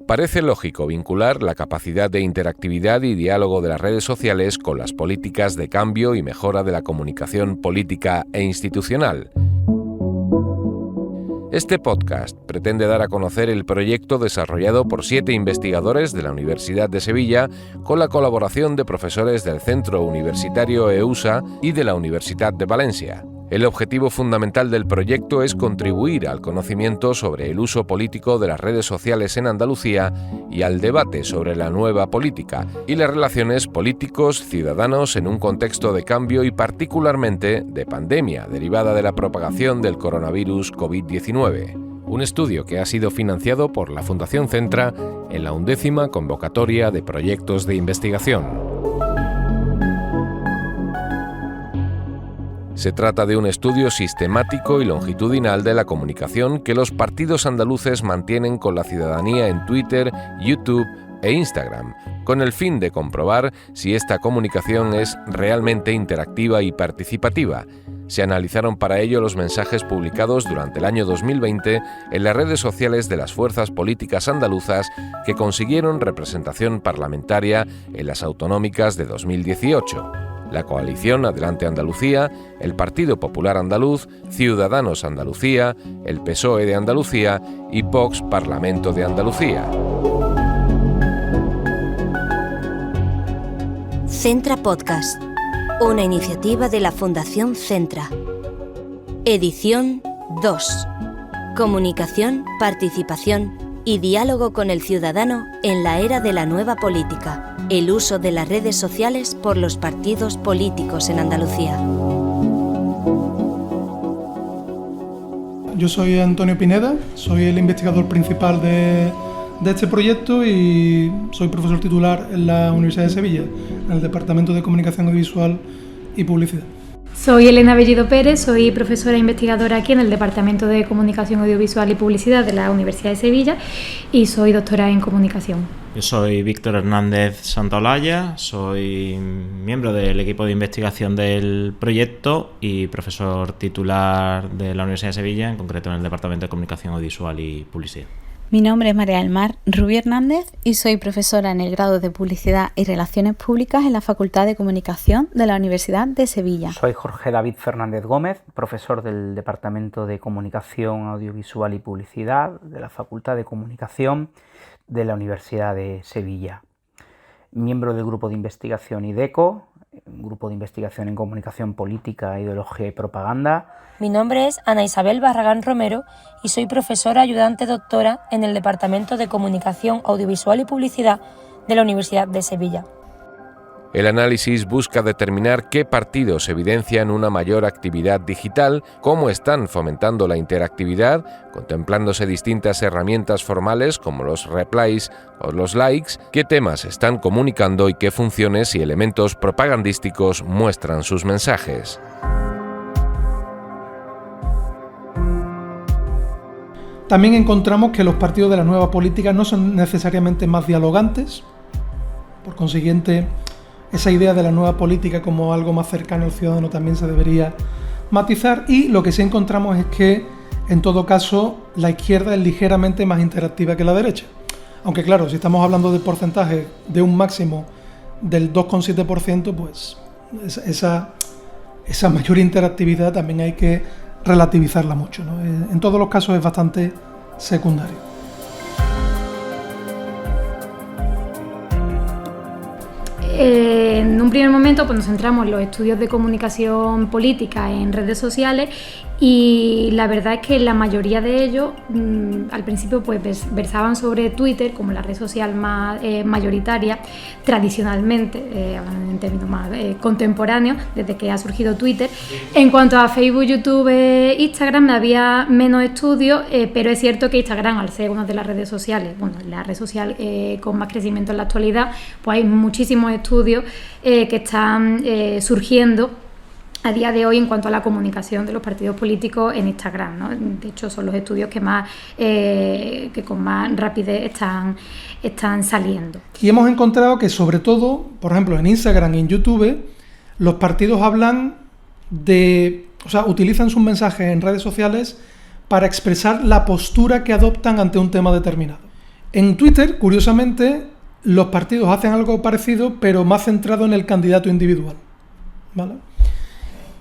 Parece lógico vincular la capacidad de interactividad y diálogo de las redes sociales con las políticas de cambio y mejora de la comunicación política e institucional. Este podcast pretende dar a conocer el proyecto desarrollado por 7 investigadores de la Universidad de Sevilla con la colaboración de profesores del Centro Universitario EUSA y de la Universidad de Valencia. El objetivo fundamental del proyecto es contribuir al conocimiento sobre el uso político de las redes sociales en Andalucía y al debate sobre la nueva política y las relaciones políticos-ciudadanos en un contexto de cambio y particularmente de pandemia derivada de la propagación del coronavirus COVID-19. Un estudio que ha sido financiado por la Fundación Centra en la 11ª convocatoria de proyectos de investigación. Se trata de un estudio sistemático y longitudinal de la comunicación que los partidos andaluces mantienen con la ciudadanía en Twitter, YouTube e Instagram, con el fin de comprobar si esta comunicación es realmente interactiva y participativa. Se analizaron para ello los mensajes publicados durante el año 2020 en las redes sociales de las fuerzas políticas andaluzas que consiguieron representación parlamentaria en las autonómicas de 2018. La coalición Adelante Andalucía, el Partido Popular Andaluz, Ciudadanos Andalucía, el PSOE de Andalucía y Vox Parlamento de Andalucía. Centra Podcast, una iniciativa de la Fundación Centra. Edición 2. Comunicación, participación y diálogo con el ciudadano en la era de la nueva política. El uso de las redes sociales por los partidos políticos en Andalucía. Yo soy Antonio Pineda, soy el investigador principal de este proyecto y soy profesor titular en la Universidad de Sevilla, en el Departamento de Comunicación Audiovisual y Publicidad. Soy Elena Bellido Pérez, soy profesora e investigadora aquí en el Departamento de Comunicación Audiovisual y Publicidad de la Universidad de Sevilla y soy doctora en comunicación. Yo soy Víctor Hernández Santaolalla, soy miembro del equipo de investigación del proyecto y profesor titular de la Universidad de Sevilla, en concreto en el Departamento de Comunicación Audiovisual y Publicidad. Mi nombre es María del Mar Rubio Hernández y soy profesora en el grado de Publicidad y Relaciones Públicas en la Facultad de Comunicación de la Universidad de Sevilla. Soy Jorge David Fernández Gómez, profesor del Departamento de Comunicación Audiovisual y Publicidad de la Facultad de Comunicación de la Universidad de Sevilla. Miembro del grupo de investigación IDECO, un grupo de investigación en comunicación política, ideología y propaganda. Mi nombre es Ana Isabel Barragán Romero y soy profesora ayudante doctora en el Departamento de Comunicación Audiovisual y Publicidad de la Universidad de Sevilla. El análisis busca determinar qué partidos evidencian una mayor actividad digital, cómo están fomentando la interactividad, contemplándose distintas herramientas formales como los replies o los likes, qué temas están comunicando y qué funciones y elementos propagandísticos muestran sus mensajes. También encontramos que los partidos de la nueva política no son necesariamente más dialogantes. Por consiguiente, esa idea de la nueva política como algo más cercano al ciudadano también se debería matizar, y lo que sí encontramos es que, en todo caso, la izquierda es ligeramente más interactiva que la derecha. Aunque claro, si estamos hablando de porcentaje de un máximo del 2,7%, pues esa mayor interactividad también hay que relativizarla mucho, ¿no? En todos los casos es bastante secundario. En un primer momento pues nos centramos en los estudios de comunicación política en redes sociales y la verdad es que la mayoría de ellos al principio pues versaban sobre Twitter como la red social más mayoritaria tradicionalmente, hablando en términos más contemporáneos desde que ha surgido Twitter. En cuanto a Facebook, YouTube e Instagram había menos estudios, pero es cierto que Instagram, al ser una de las redes sociales, bueno, la red social con más crecimiento en la actualidad, pues hay muchísimos estudios que están surgiendo a día de hoy en cuanto a la comunicación de los partidos políticos en Instagram, ¿no? De hecho, son los estudios que con más rapidez están saliendo. Y hemos encontrado que, sobre todo, por ejemplo, en Instagram y en YouTube, los partidos utilizan sus mensajes en redes sociales para expresar la postura que adoptan ante un tema determinado. En Twitter, curiosamente, los partidos hacen algo parecido, pero más centrado en el candidato individual, ¿vale?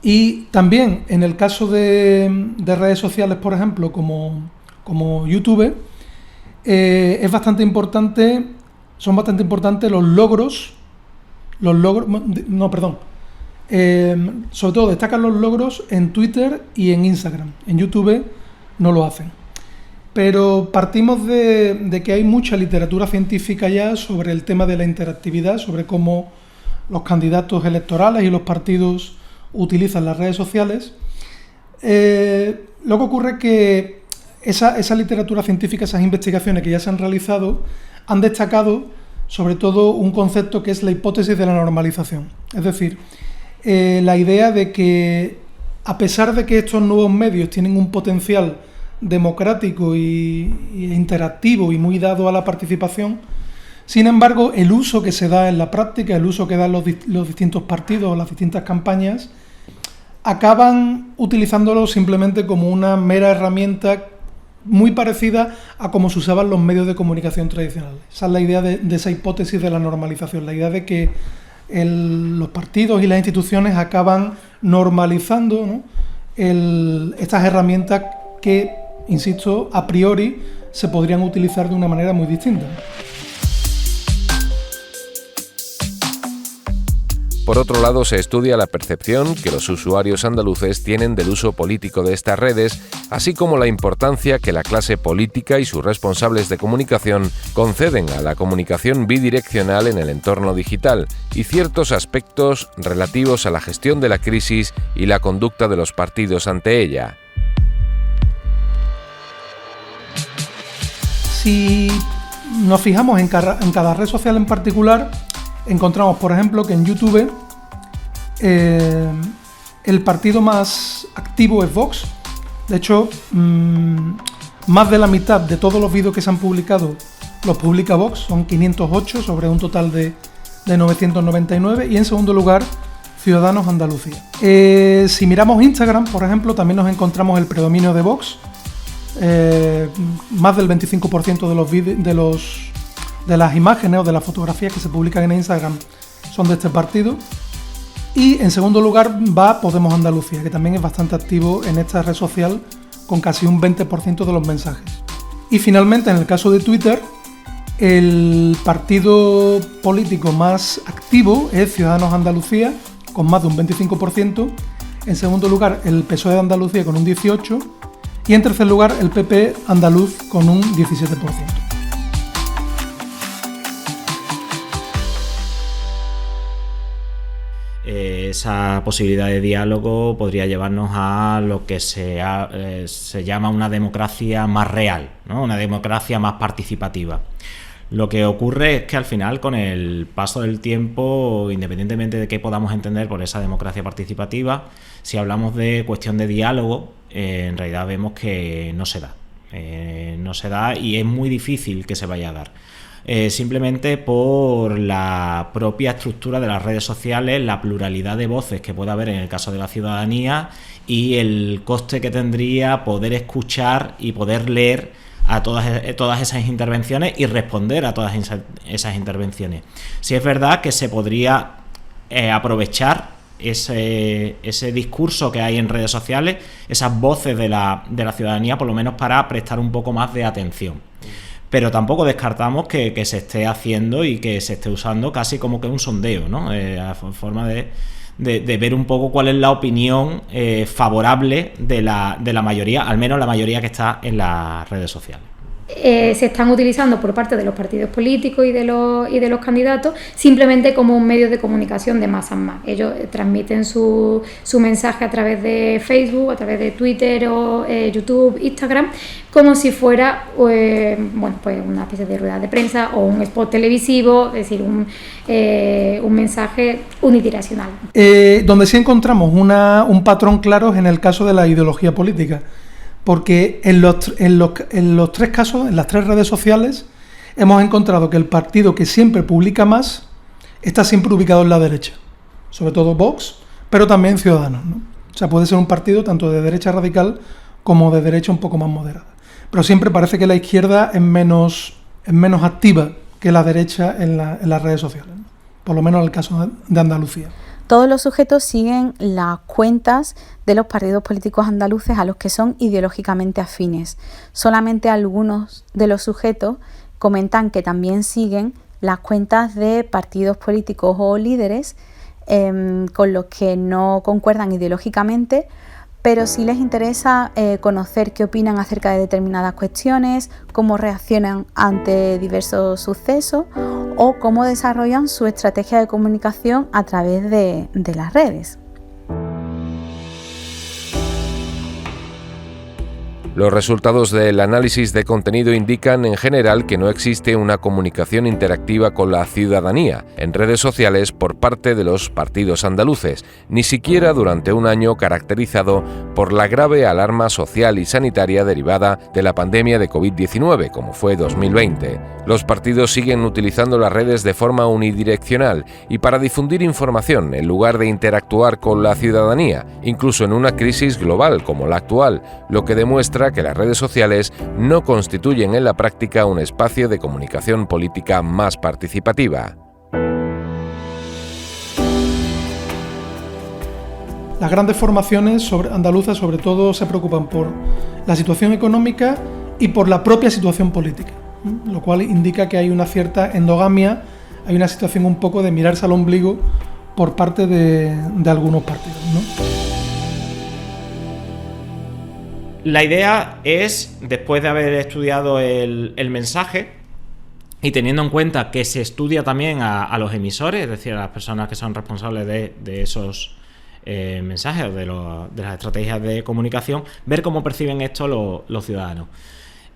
Y también en el caso de redes sociales, por ejemplo, como YouTube, son bastante importantes los logros, sobre todo destacan los logros en Twitter y en Instagram. En YouTube no lo hacen. Pero partimos de que hay mucha literatura científica ya sobre el tema de la interactividad, sobre cómo los candidatos electorales y los partidos utilizan las redes sociales. Lo que ocurre es que esa literatura científica, esas investigaciones que ya se han realizado, han destacado sobre todo un concepto que es la hipótesis de la normalización. Es decir, la idea de que, a pesar de que estos nuevos medios tienen un potencial democrático e interactivo y muy dado a la participación, sin embargo, el uso que se da en la práctica, el uso que dan los distintos partidos o las distintas campañas, acaban utilizándolo simplemente como una mera herramienta muy parecida a como se usaban los medios de comunicación tradicionales. Esa es la idea de esa hipótesis de la normalización, la idea de que los partidos y las instituciones acaban normalizando, ¿no?, estas herramientas que, insisto, a priori se podrían utilizar de una manera muy distinta. Por otro lado, se estudia la percepción que los usuarios andaluces tienen del uso político de estas redes, así como la importancia que la clase política y sus responsables de comunicación conceden a la comunicación bidireccional en el entorno digital y ciertos aspectos relativos a la gestión de la crisis y la conducta de los partidos ante ella. Si nos fijamos en cada red social en particular, encontramos, por ejemplo, que en YouTube el partido más activo es Vox. De hecho, más de la mitad de todos los vídeos que se han publicado los publica Vox, son 508 sobre un total de 999, y en segundo lugar Ciudadanos Andalucía. Si miramos Instagram, por ejemplo, también nos encontramos el predominio de Vox. Más del 25% de los vídeos de las imágenes o de las fotografías que se publican en Instagram son de este partido. Y en segundo lugar va Podemos Andalucía, que también es bastante activo en esta red social, con casi un 20% de los mensajes. Y finalmente, en el caso de Twitter, el partido político más activo es Ciudadanos Andalucía, con más de un 25%. En segundo lugar, el PSOE de Andalucía, con un 18%. Y en tercer lugar, el PP andaluz, con un 17%. Esa posibilidad de diálogo podría llevarnos a lo que se llama una democracia más real, ¿no? Una democracia más participativa. Lo que ocurre es que al final, con el paso del tiempo, independientemente de qué podamos entender por esa democracia participativa, si hablamos de cuestión de diálogo, en realidad vemos que no se da. No se da y es muy difícil que se vaya a dar. Simplemente por la propia estructura de las redes sociales, la pluralidad de voces que puede haber en el caso de la ciudadanía y el coste que tendría poder escuchar y poder leer a todas esas intervenciones y responder a todas esas intervenciones. Sí es verdad que se podría aprovechar ese discurso que hay en redes sociales, esas voces de la ciudadanía, por lo menos para prestar un poco más de atención. Pero tampoco descartamos que se esté haciendo y que se esté usando casi como que un sondeo, ¿no? A forma de ver un poco cuál es la opinión favorable de la mayoría, al menos la mayoría que está en las redes sociales. Se están utilizando por parte de los partidos políticos y de los candidatos simplemente como un medio de comunicación de más a más. Ellos transmiten su mensaje a través de Facebook, a través de Twitter o YouTube, Instagram, como si fuera una especie de rueda de prensa o un spot televisivo, es decir, un mensaje unidireccional. Donde sí encontramos un patrón claro es en el caso de la ideología política. Porque en los tres casos, en las tres redes sociales, hemos encontrado que el partido que siempre publica más está siempre ubicado en la derecha. Sobre todo Vox, pero también Ciudadanos, ¿no? O sea, puede ser un partido tanto de derecha radical como de derecha un poco más moderada. Pero siempre parece que la izquierda es menos es menos activa que la derecha en las redes sociales, ¿no? Por lo menos en el caso de Andalucía. Todos los sujetos siguen las cuentas de los partidos políticos andaluces a los que son ideológicamente afines. Solamente algunos de los sujetos comentan que también siguen las cuentas de partidos políticos o líderes con los que no concuerdan ideológicamente, pero sí les interesa conocer qué opinan acerca de determinadas cuestiones, cómo reaccionan ante diversos sucesos o cómo desarrollan su estrategia de comunicación a través de las redes. Los resultados del análisis de contenido indican en general que no existe una comunicación interactiva con la ciudadanía en redes sociales por parte de los partidos andaluces, ni siquiera durante un año caracterizado por la grave alarma social y sanitaria derivada de la pandemia de COVID-19, como fue 2020. Los partidos siguen utilizando las redes de forma unidireccional y para difundir información en lugar de interactuar con la ciudadanía, incluso en una crisis global como la actual, lo que demuestra que las redes sociales no constituyen en la práctica un espacio de comunicación política más participativa. Las grandes formaciones andaluzas sobre todo se preocupan por la situación económica y por la propia situación política, lo cual indica que hay una cierta endogamia, hay una situación un poco de mirarse al ombligo por parte de algunos partidos, ¿no? La idea es, después de haber estudiado el mensaje y teniendo en cuenta que se estudia también a los emisores, es decir, a las personas que son responsables de esos mensajes, de las estrategias de comunicación, ver cómo perciben esto los ciudadanos.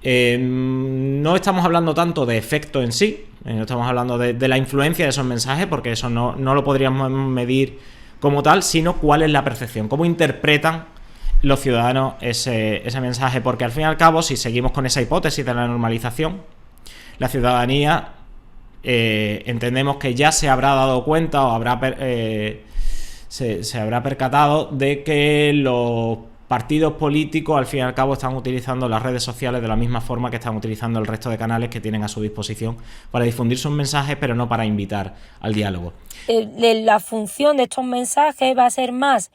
No estamos hablando tanto de efecto en sí, no estamos hablando de la influencia de esos mensajes, porque eso no lo podríamos medir como tal, sino cuál es la percepción, cómo interpretan los ciudadanos ese mensaje, porque al fin y al cabo, si seguimos con esa hipótesis de la normalización, la ciudadanía entendemos que ya se habrá dado cuenta o se habrá percatado de que los partidos políticos al fin y al cabo están utilizando las redes sociales de la misma forma que están utilizando el resto de canales que tienen a su disposición para difundir sus mensajes, pero no para invitar al diálogo. La función de estos mensajes va a ser más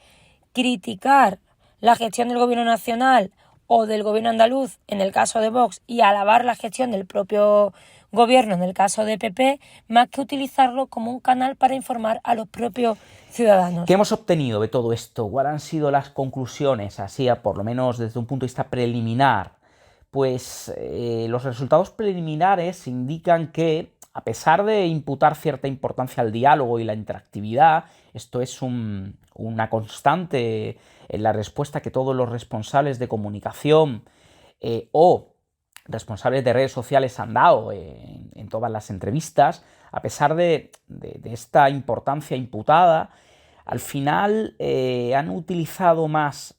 criticar la gestión del gobierno nacional o del gobierno andaluz en el caso de Vox y alabar la gestión del propio gobierno en el caso de PP, más que utilizarlo como un canal para informar a los propios ciudadanos. ¿Qué hemos obtenido de todo esto? ¿Cuáles han sido las conclusiones, así por lo menos desde un punto de vista preliminar? Pues los resultados preliminares indican que, a pesar de imputar cierta importancia al diálogo y la interactividad, esto es una constante en la respuesta que todos los responsables de comunicación o responsables de redes sociales han dado en todas las entrevistas, a pesar de esta importancia imputada, al final han utilizado más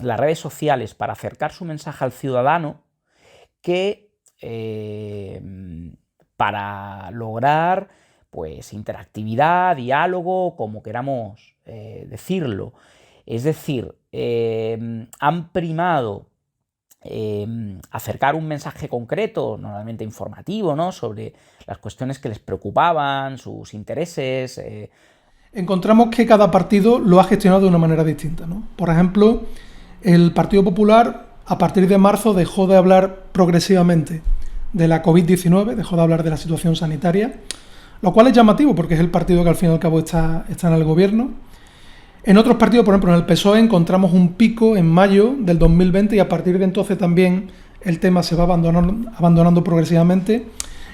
las redes sociales para acercar su mensaje al ciudadano que para lograr pues interactividad, diálogo, como queramos decirlo. Es decir, han primado acercar un mensaje concreto, normalmente informativo, ¿no?, sobre las cuestiones que les preocupaban, sus intereses. Encontramos que cada partido lo ha gestionado de una manera distinta, ¿no? Por ejemplo, el Partido Popular a partir de marzo dejó de hablar progresivamente de la COVID-19, dejó de hablar de la situación sanitaria, lo cual es llamativo porque es el partido que al fin y al cabo está en el gobierno. En otros partidos, por ejemplo en el PSOE, encontramos un pico en mayo del 2020 y a partir de entonces también el tema se va abandonando progresivamente,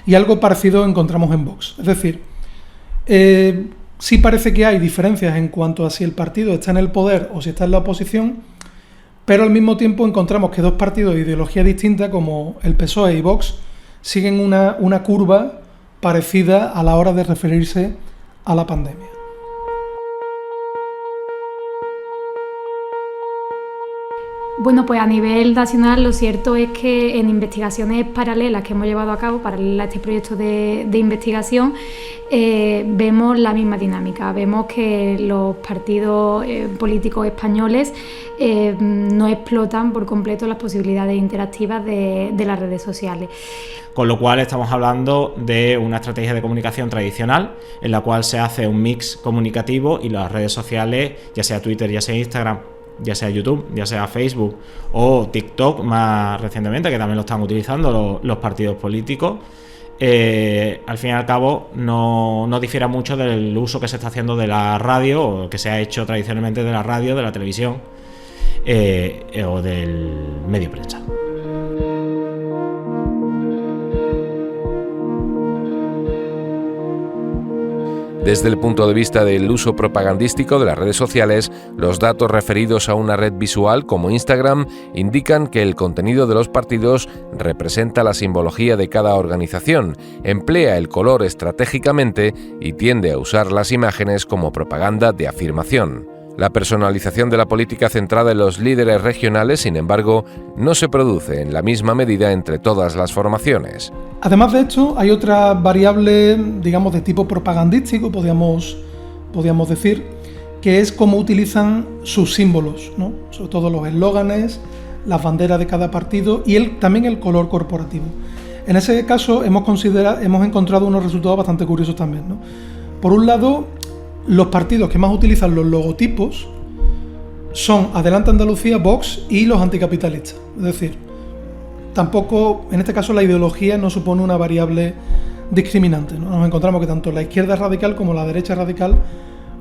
y algo parecido encontramos en Vox. Es decir, sí parece que hay diferencias en cuanto a si el partido está en el poder o si está en la oposición, pero al mismo tiempo encontramos que dos partidos de ideología distinta, como el PSOE y Vox, siguen una curva parecida a la hora de referirse a la pandemia. Bueno, pues a nivel nacional lo cierto es que en investigaciones paralelas que hemos llevado a cabo, paralela a este proyecto de investigación, vemos la misma dinámica. Vemos que los partidos políticos españoles no explotan por completo las posibilidades interactivas de las redes sociales. Con lo cual estamos hablando de una estrategia de comunicación tradicional en la cual se hace un mix comunicativo y las redes sociales, ya sea Twitter, ya sea Instagram, ya sea YouTube, ya sea Facebook o TikTok más recientemente, que también lo están utilizando los partidos políticos, al fin y al cabo no difiere mucho del uso que se está haciendo de la radio o que se ha hecho tradicionalmente de la radio, de la televisión o del medio prensa. Desde el punto de vista del uso propagandístico de las redes sociales, los datos referidos a una red visual como Instagram indican que el contenido de los partidos representa la simbología de cada organización, emplea el color estratégicamente y tiende a usar las imágenes como propaganda de afirmación. La personalización de la política centrada en los líderes regionales, sin embargo, no se produce en la misma medida entre todas las formaciones. Además de esto, hay otra variable, digamos, de tipo propagandístico, podríamos decir, que es cómo utilizan sus símbolos, ¿no? Sobre todo los eslóganes, las banderas de cada partido y también el color corporativo. En ese caso hemos encontrado unos resultados bastante curiosos también, ¿no? Por un lado, los partidos que más utilizan los logotipos son Adelante Andalucía, Vox y los anticapitalistas. Es decir, tampoco, en este caso, la ideología no supone una variable discriminante, ¿no? Nos encontramos que tanto la izquierda radical como la derecha radical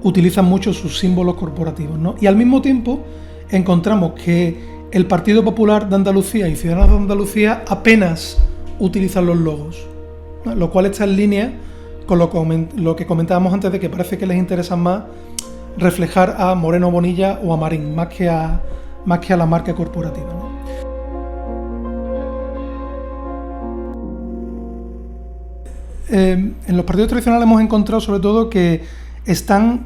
utilizan mucho sus símbolos corporativos, ¿no? Y al mismo tiempo encontramos que el Partido Popular de Andalucía y Ciudadanos de Andalucía apenas utilizan los logos, ¿no? Lo cual está en línea con lo que comentábamos antes de que parece que les interesa más reflejar a Moreno Bonilla o a Marín, más que a la marca corporativa, ¿no? En los partidos tradicionales hemos encontrado sobre todo que están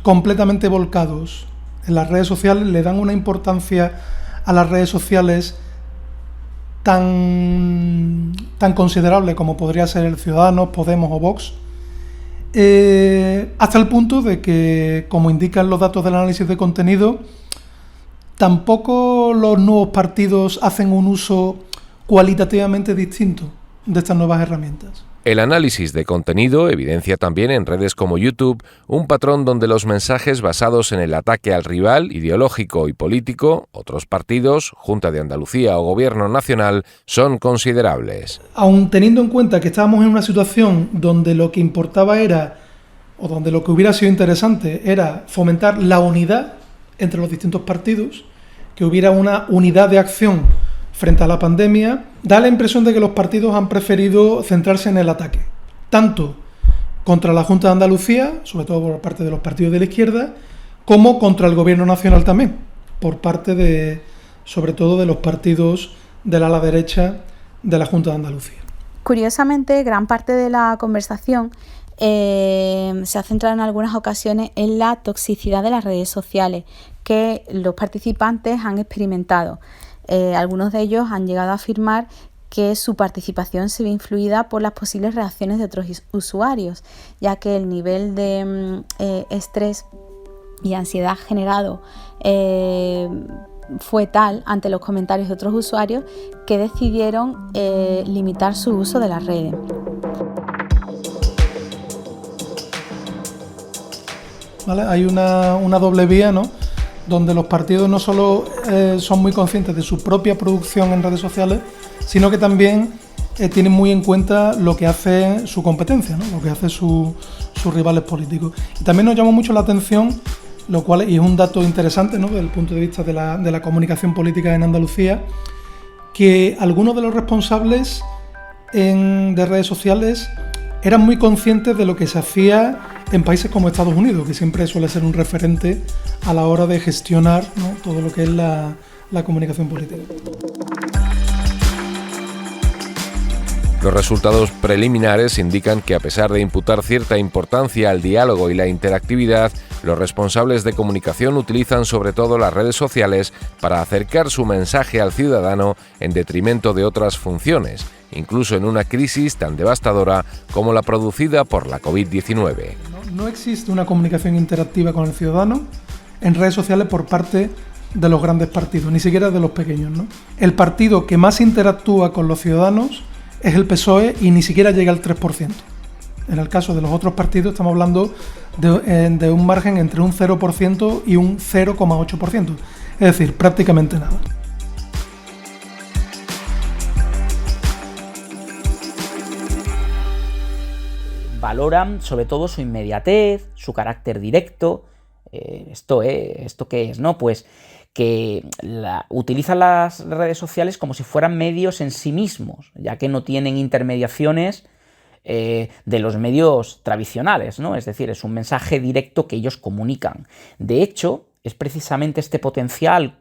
completamente volcados en las redes sociales, le dan una importancia a las redes sociales tan considerable como podría ser el Ciudadanos, Podemos o Vox, hasta el punto de que, como indican los datos del análisis de contenido, tampoco los nuevos partidos hacen un uso cualitativamente distinto de estas nuevas herramientas. El análisis de contenido evidencia también en redes como YouTube un patrón donde los mensajes basados en el ataque al rival ideológico y político, otros partidos, Junta de Andalucía o Gobierno Nacional, son considerables. Aun teniendo en cuenta que estábamos en una situación donde lo que importaba era, o donde lo que hubiera sido interesante era fomentar la unidad entre los distintos partidos, que hubiera una unidad de acción frente a la pandemia, da la impresión de que los partidos han preferido centrarse en el ataque, tanto contra la Junta de Andalucía, sobre todo por parte de los partidos de la izquierda, como contra el Gobierno Nacional también, por parte sobre todo de los partidos del ala derecha de la Junta de Andalucía. Curiosamente, gran parte de la conversación se ha centrado en algunas ocasiones en la toxicidad de las redes sociales que los participantes han experimentado. Algunos de ellos han llegado a afirmar que su participación se ve influida por las posibles reacciones de otros usuarios, ya que el nivel de estrés y ansiedad generado fue tal ante los comentarios de otros usuarios que decidieron limitar su uso de las redes. ¿Vale? Hay una doble vía, ¿no?, donde los partidos no solo son muy conscientes de su propia producción en redes sociales, sino que también tienen muy en cuenta lo que hace su competencia, ¿no?, lo que hace sus rivales políticos. Y también nos llama mucho la atención, lo cual y es un dato interesante, ¿no?, desde el punto de vista de la comunicación política en Andalucía, que algunos de los responsables de redes sociales eran muy conscientes de lo que se hacía en países como Estados Unidos, que siempre suele ser un referente a la hora de gestionar, ¿no?, todo lo que es la comunicación política. Los resultados preliminares indican que, a pesar de imputar cierta importancia al diálogo y la interactividad, Los responsables de comunicación utilizan sobre todo las redes sociales para acercar su mensaje al ciudadano en detrimento de otras funciones, incluso en una crisis tan devastadora como la producida por la COVID-19. No existe una comunicación interactiva con el ciudadano en redes sociales por parte de los grandes partidos, ni siquiera de los pequeños, ¿no? El partido que más interactúa con los ciudadanos es el PSOE y ni siquiera llega al 3%. En el caso de los otros partidos estamos hablando de un margen entre un 0% y un 0,8%, es decir, prácticamente nada. Valoran sobre todo su inmediatez, su carácter directo. ¿Esto qué es? ¿No? Pues que utilizan las redes sociales como si fueran medios en sí mismos, ya que no tienen intermediaciones de los medios tradicionales, ¿no? Es decir, es un mensaje directo que ellos comunican. De hecho, es precisamente este potencial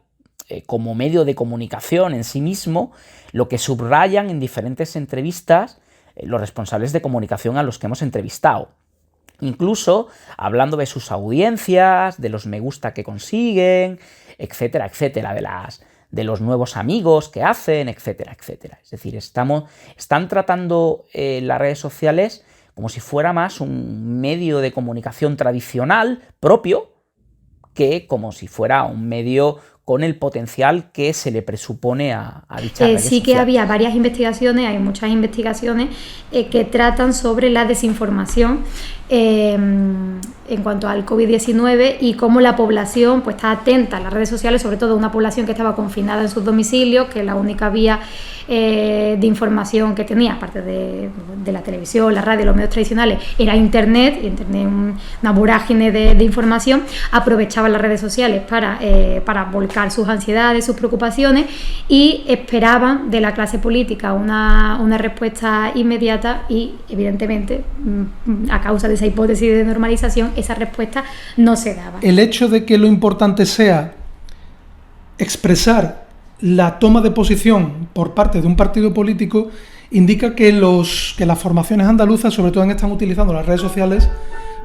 como medio de comunicación en sí mismo lo que subrayan en diferentes entrevistas los responsables de comunicación a los que hemos entrevistado. Incluso hablando de sus audiencias, de los me gusta que consiguen, etcétera, etcétera, de los nuevos amigos que hacen, etcétera, etcétera. Es decir, están tratando las redes sociales como si fuera más un medio de comunicación tradicional propio que como si fuera un medio con el potencial que se le presupone a dicha redes Sí que sociales. había varias investigaciones, hay muchas investigaciones que tratan sobre la desinformación en cuanto al COVID-19 y cómo la población pues está atenta a las redes sociales, sobre todo una población que estaba confinada en sus domicilios, que la única vía de información que tenía, aparte de la televisión, la radio, los medios tradicionales, era Internet, y Internet una vorágine de información. Aprovechaban las redes sociales para volcar sus ansiedades, sus preocupaciones, y esperaban de la clase política una respuesta inmediata, y evidentemente a causa de esa hipótesis de normalización esa respuesta no se daba. El hecho de que lo importante sea expresar la toma de posición por parte de un partido político indica que las formaciones andaluzas sobre todo están utilizando las redes sociales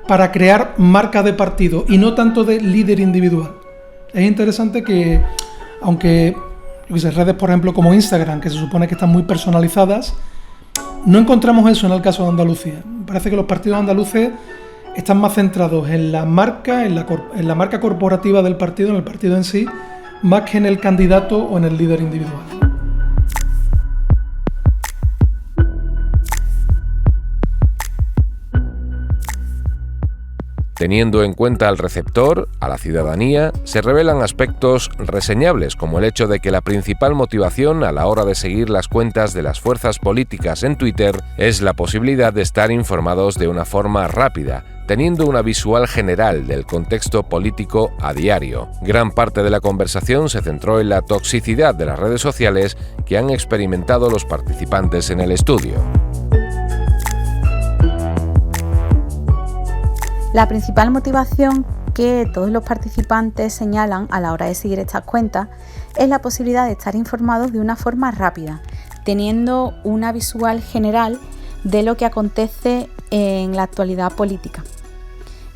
para crear marca de partido y no tanto de líder individual. Es interesante que, aunque redes por ejemplo como Instagram, que se supone que están muy personalizadas, no encontramos eso en el caso de Andalucía. Parece que los partidos andaluces están más centrados en la marca, en la marca corporativa del partido, en el partido en sí, más que en el candidato o en el líder individual. Teniendo en cuenta al receptor, a la ciudadanía, se revelan aspectos reseñables, como el hecho de que la principal motivación a la hora de seguir las cuentas de las fuerzas políticas en Twitter es la posibilidad de estar informados de una forma rápida, teniendo una visual general del contexto político a diario. Gran parte de la conversación se centró en la toxicidad de las redes sociales que han experimentado los participantes en el estudio. La principal motivación que todos los participantes señalan a la hora de seguir estas cuentas es la posibilidad de estar informados de una forma rápida, teniendo una visual general de lo que acontece en la actualidad política.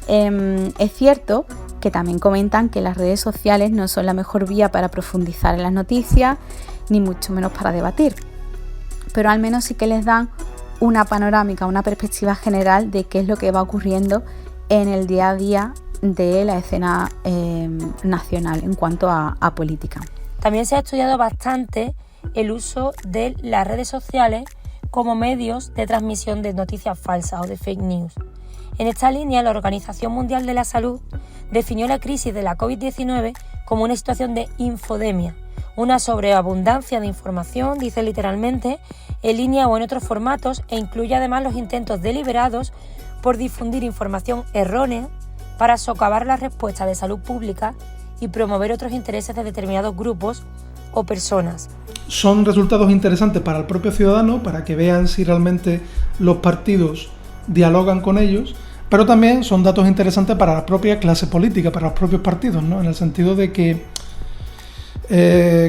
Es cierto que también comentan que las redes sociales no son la mejor vía para profundizar en las noticias, ni mucho menos para debatir, pero al menos sí que les dan una panorámica, una perspectiva general de qué es lo que va ocurriendo en el día a día de la escena nacional en cuanto a política. También se ha estudiado bastante el uso de las redes sociales como medios de transmisión de noticias falsas o de fake news. En esta línea, la Organización Mundial de la Salud definió la crisis de la COVID-19 como una situación de infodemia, una sobreabundancia de información, dice literalmente, en línea o en otros formatos, e incluye además los intentos deliberados por difundir información errónea para socavar la respuesta de salud pública y promover otros intereses de determinados grupos o personas. Son resultados interesantes para el propio ciudadano, para que vean si realmente los partidos dialogan con ellos, pero también son datos interesantes para la propia clase política, para los propios partidos, ¿no? En el sentido de que,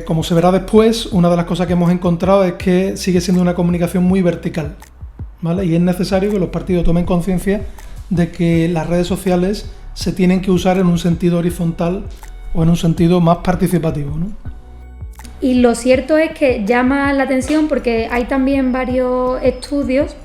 como se verá después, una de las cosas que hemos encontrado es que sigue siendo una comunicación muy vertical, ¿vale? Y es necesario que los partidos tomen conciencia de que las redes sociales se tienen que usar en un sentido horizontal o en un sentido más participativo, ¿no? Y lo cierto es que llama la atención porque hay también varios estudios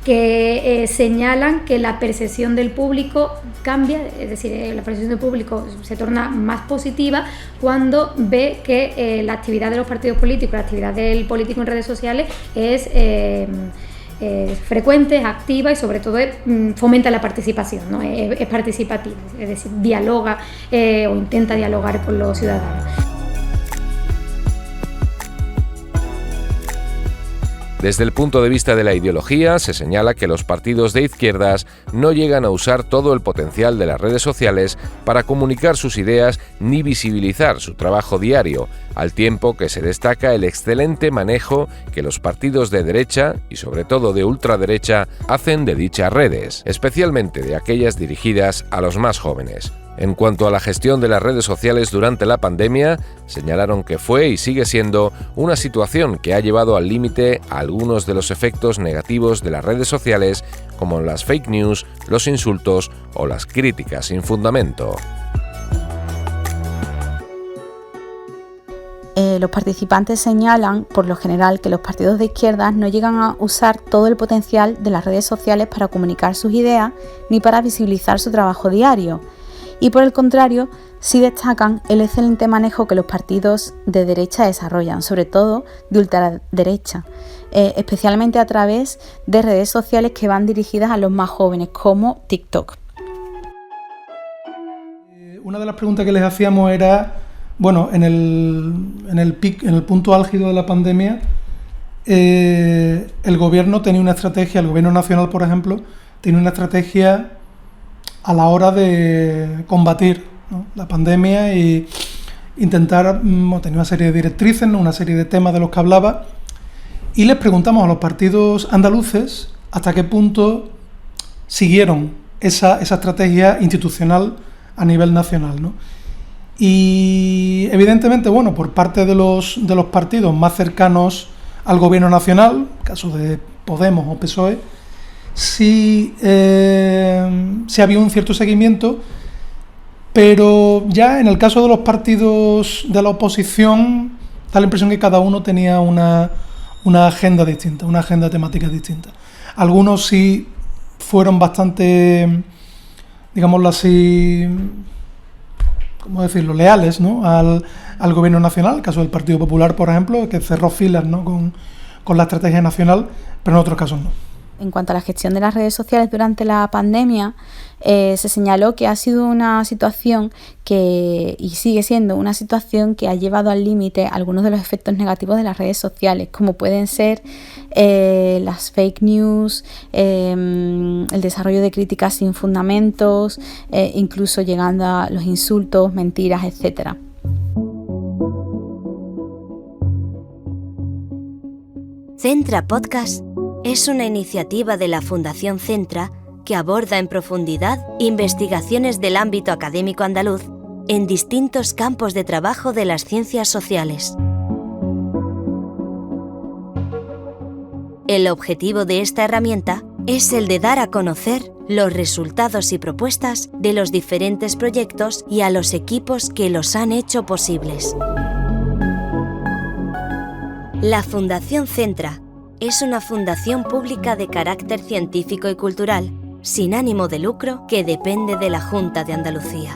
que señalan que la percepción del público cambia, es decir, la percepción del público se torna más positiva cuando ve que la actividad de los partidos políticos, la actividad del político en redes sociales es frecuente, es activa y sobre todo fomenta la participación, ¿no? Es participativa, es decir, dialoga o intenta dialogar con los ciudadanos. Desde el punto de vista de la ideología, se señala que los partidos de izquierdas no llegan a usar todo el potencial de las redes sociales para comunicar sus ideas ni visibilizar su trabajo diario, al tiempo que se destaca el excelente manejo que los partidos de derecha, y sobre todo de ultraderecha, hacen de dichas redes, especialmente de aquellas dirigidas a los más jóvenes. En cuanto a la gestión de las redes sociales durante la pandemia, señalaron que fue y sigue siendo una situación que ha llevado al límite a algunos de los efectos negativos de las redes sociales, como las fake news, los insultos o las críticas sin fundamento. Los participantes señalan, por lo general, que los partidos de izquierdas no llegan a usar todo el potencial de las redes sociales para comunicar sus ideas ni para visibilizar su trabajo diario. Y por el contrario, sí destacan el excelente manejo que los partidos de derecha desarrollan, sobre todo de ultraderecha, especialmente a través de redes sociales que van dirigidas a los más jóvenes, como TikTok. Una de las preguntas que les hacíamos era, bueno, en el punto álgido de la pandemia, el gobierno tenía una estrategia, el gobierno nacional, por ejemplo, tiene una estrategia a la hora de combatir, ¿no?, la pandemia y intentar, tenía una serie de directrices, ¿no?, una serie de temas de los que hablaba, y les preguntamos a los partidos andaluces hasta qué punto siguieron esa estrategia institucional a nivel nacional, ¿no? Y evidentemente, bueno, por parte de los partidos más cercanos al gobierno nacional, caso de Podemos o PSOE, sí había un cierto seguimiento, pero ya en el caso de los partidos de la oposición da la impresión que cada uno tenía una agenda distinta, una agenda temática distinta. Algunos sí fueron bastante, digámoslo así, ¿cómo decirlo?, leales, ¿no?, al gobierno nacional, el caso del Partido Popular, por ejemplo, que cerró filas, ¿no?, con la estrategia nacional, pero en otros casos no. En cuanto a la gestión de las redes sociales durante la pandemia, se señaló que ha sido una situación y sigue siendo una situación que ha llevado al límite algunos de los efectos negativos de las redes sociales, como pueden ser las fake news, el desarrollo de críticas sin fundamentos, incluso llegando a los insultos, mentiras, etc. Centra Podcast es una iniciativa de la Fundación Centra que aborda en profundidad investigaciones del ámbito académico andaluz en distintos campos de trabajo de las ciencias sociales. El objetivo de esta herramienta es el de dar a conocer los resultados y propuestas de los diferentes proyectos y a los equipos que los han hecho posibles. La Fundación Centra es una fundación pública de carácter científico y cultural, sin ánimo de lucro, que depende de la Junta de Andalucía.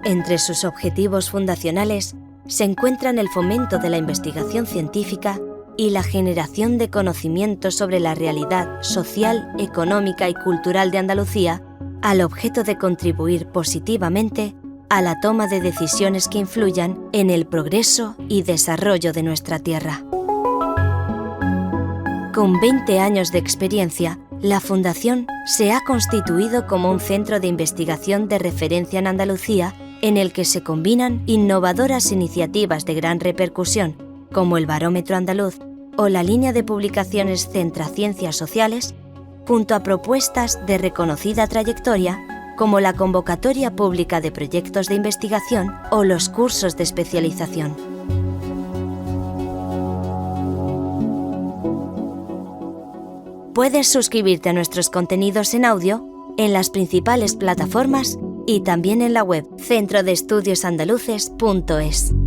Entre sus objetivos fundacionales se encuentran el fomento de la investigación científica y la generación de conocimiento sobre la realidad social, económica y cultural de Andalucía, al objeto de contribuir positivamente a la toma de decisiones que influyan en el progreso y desarrollo de nuestra tierra. Con 20 años de experiencia, la Fundación se ha constituido como un centro de investigación de referencia en Andalucía en el que se combinan innovadoras iniciativas de gran repercusión, como el Barómetro Andaluz o la línea de publicaciones Centra Ciencias Sociales, junto a propuestas de reconocida trayectoria, como la convocatoria pública de proyectos de investigación o los cursos de especialización. Puedes suscribirte a nuestros contenidos en audio en las principales plataformas y también en la web centrodestudiosandaluces.es.